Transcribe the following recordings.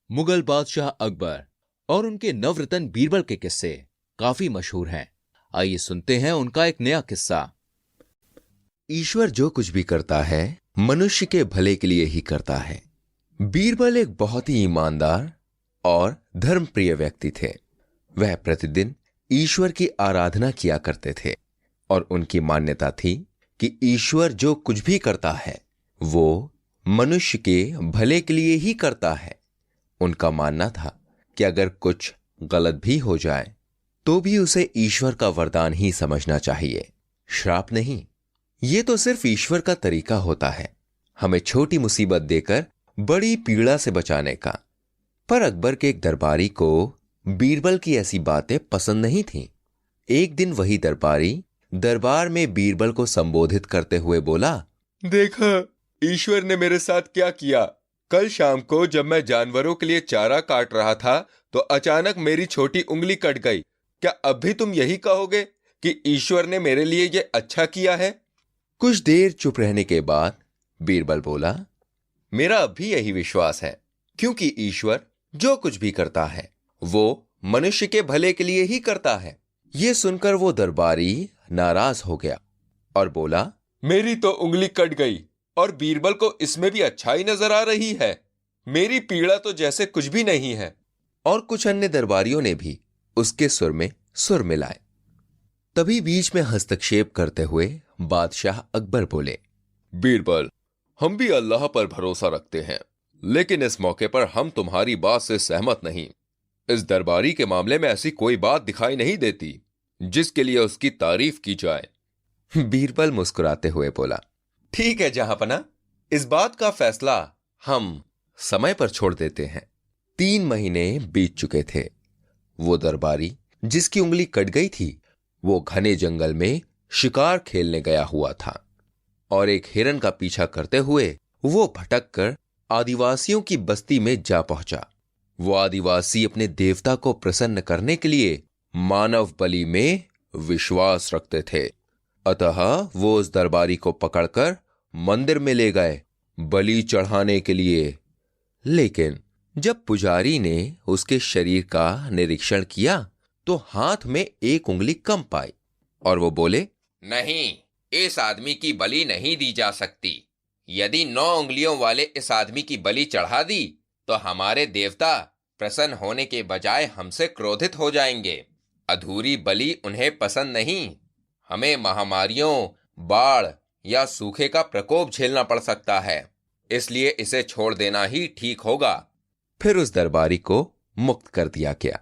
मुगल बादशाह अकबर और उनके नवरत्न बीरबल के किस्से काफी मशहूर हैं। आइए सुनते हैं उनका एक नया किस्सा। ईश्वर जो कुछ भी करता है मनुष्य के भले के लिए ही करता है। बीरबल एक बहुत ही ईमानदार और धर्मप्रिय व्यक्ति थे। वह प्रतिदिन ईश्वर की आराधना किया करते थे और उनकी मान्यता थी कि ईश्वर जो कुछ भी करता है वो मनुष्य के भले के लिए ही करता है। उनका मानना था कि अगर कुछ गलत भी हो जाए तो भी उसे ईश्वर का वरदान ही समझना चाहिए, श्राप नहीं। ये तो सिर्फ ईश्वर का तरीका होता है, हमें छोटी मुसीबत देकर बड़ी पीड़ा से बचाने का। पर अकबर के एक दरबारी को बीरबल की ऐसी बातें पसंद नहीं थीं। एक दिन वही दरबारी दरबार में बीरबल को संबोधित करते हुए बोला, देखा ईश्वर ने मेरे साथ क्या किया। कल शाम को जब मैं जानवरों के लिए चारा काट रहा था तो अचानक मेरी छोटी उंगली कट गई। क्या अब भी तुम यही कहोगे कि ईश्वर ने मेरे लिए ये अच्छा किया है? कुछ देर चुप रहने के बाद बीरबल बोला, मेरा अब भी यही विश्वास है, क्योंकि ईश्वर जो कुछ भी करता है वो मनुष्य के भले के लिए ही करता है। यह सुनकर वो दरबारी नाराज हो गया और बोला, मेरी तो उंगली कट गई और बीरबल को इसमें भी अच्छाई नजर आ रही है। मेरी पीड़ा तो जैसे कुछ भी नहीं है। और कुछ अन्य दरबारियों ने भी उसके सुर में सुर मिलाए। तभी बीच में हस्तक्षेप करते हुए बादशाह अकबर बोले, बीरबल, हम भी अल्लाह पर भरोसा रखते हैं, लेकिन इस मौके पर हम तुम्हारी बात से सहमत नहीं। इस दरबारी के मामले में ऐसी कोई बात दिखाई नहीं देती जिसके लिए उसकी तारीफ की जाए। बीरबल मुस्कुराते हुए बोला, ठीक है जहांपना, इस बात का फैसला हम समय पर छोड़ देते हैं। 3 महीने बीत चुके थे। वो दरबारी जिसकी उंगली कट गई थी वो घने जंगल में शिकार खेलने गया हुआ था और एक हिरन का पीछा करते हुए वो भटक कर आदिवासियों की बस्ती में जा पहुंचा। वो आदिवासी अपने देवता को प्रसन्न करने के लिए मानव बलि में विश्वास रखते थे, अतः वो उस दरबारी को पकड़कर मंदिर में ले गए बलि चढ़ाने के लिए। लेकिन जब पुजारी ने उसके शरीर का निरीक्षण किया तो हाथ में एक उंगली कम पाई और वो बोले, नहीं, इस आदमी की बलि नहीं दी जा सकती। यदि 9 उंगलियों वाले इस आदमी की बलि चढ़ा दी तो हमारे देवता प्रसन्न होने के बजाय हमसे क्रोधित हो जाएंगे। अधूरी बलि उन्हें पसंद नहीं। हमें महामारियों, बाढ़ या सूखे का प्रकोप झेलना पड़ सकता है, इसलिए इसे छोड़ देना ही ठीक होगा। फिर उस दरबारी को मुक्त कर दिया गया।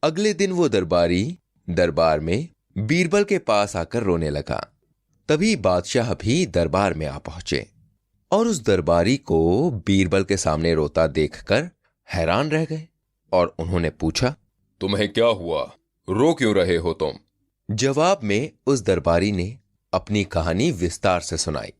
अगले दिन वो दरबारी दरबार में बीरबल के पास आकर रोने लगा। तभी बादशाह भी दरबार में आ पहुंचे और उस दरबारी को बीरबल के सामने रोता देखकर हैरान रह गए और उन्होंने पूछा, तुम्हें क्या हुआ? रो क्यों रहे हो तुम? जवाब में उस दरबारी ने अपनी कहानी विस्तार से सुनाई।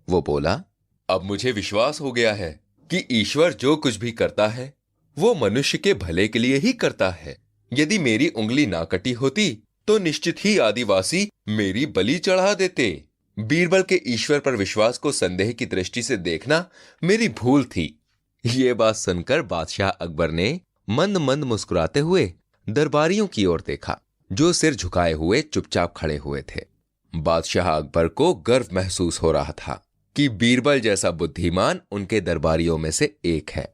वो बोला, अब मुझे विश्वास हो गया है कि ईश्वर जो कुछ भी करता है वो मनुष्य के भले के लिए ही करता है। यदि मेरी उंगली ना कटी होती तो निश्चित ही आदिवासी मेरी बलि चढ़ा देते। बीरबल के ईश्वर पर विश्वास को संदेह की दृष्टि से देखना मेरी भूल थी। ये बात सुनकर बादशाह अकबर ने मंद मंद मुस्कुराते हुए दरबारियों की ओर देखा जो सिर झुकाए हुए चुपचाप खड़े हुए थे। बादशाह अकबर को गर्व महसूस हो रहा था कि बीरबल जैसा बुद्धिमान उनके दरबारियों में से एक है।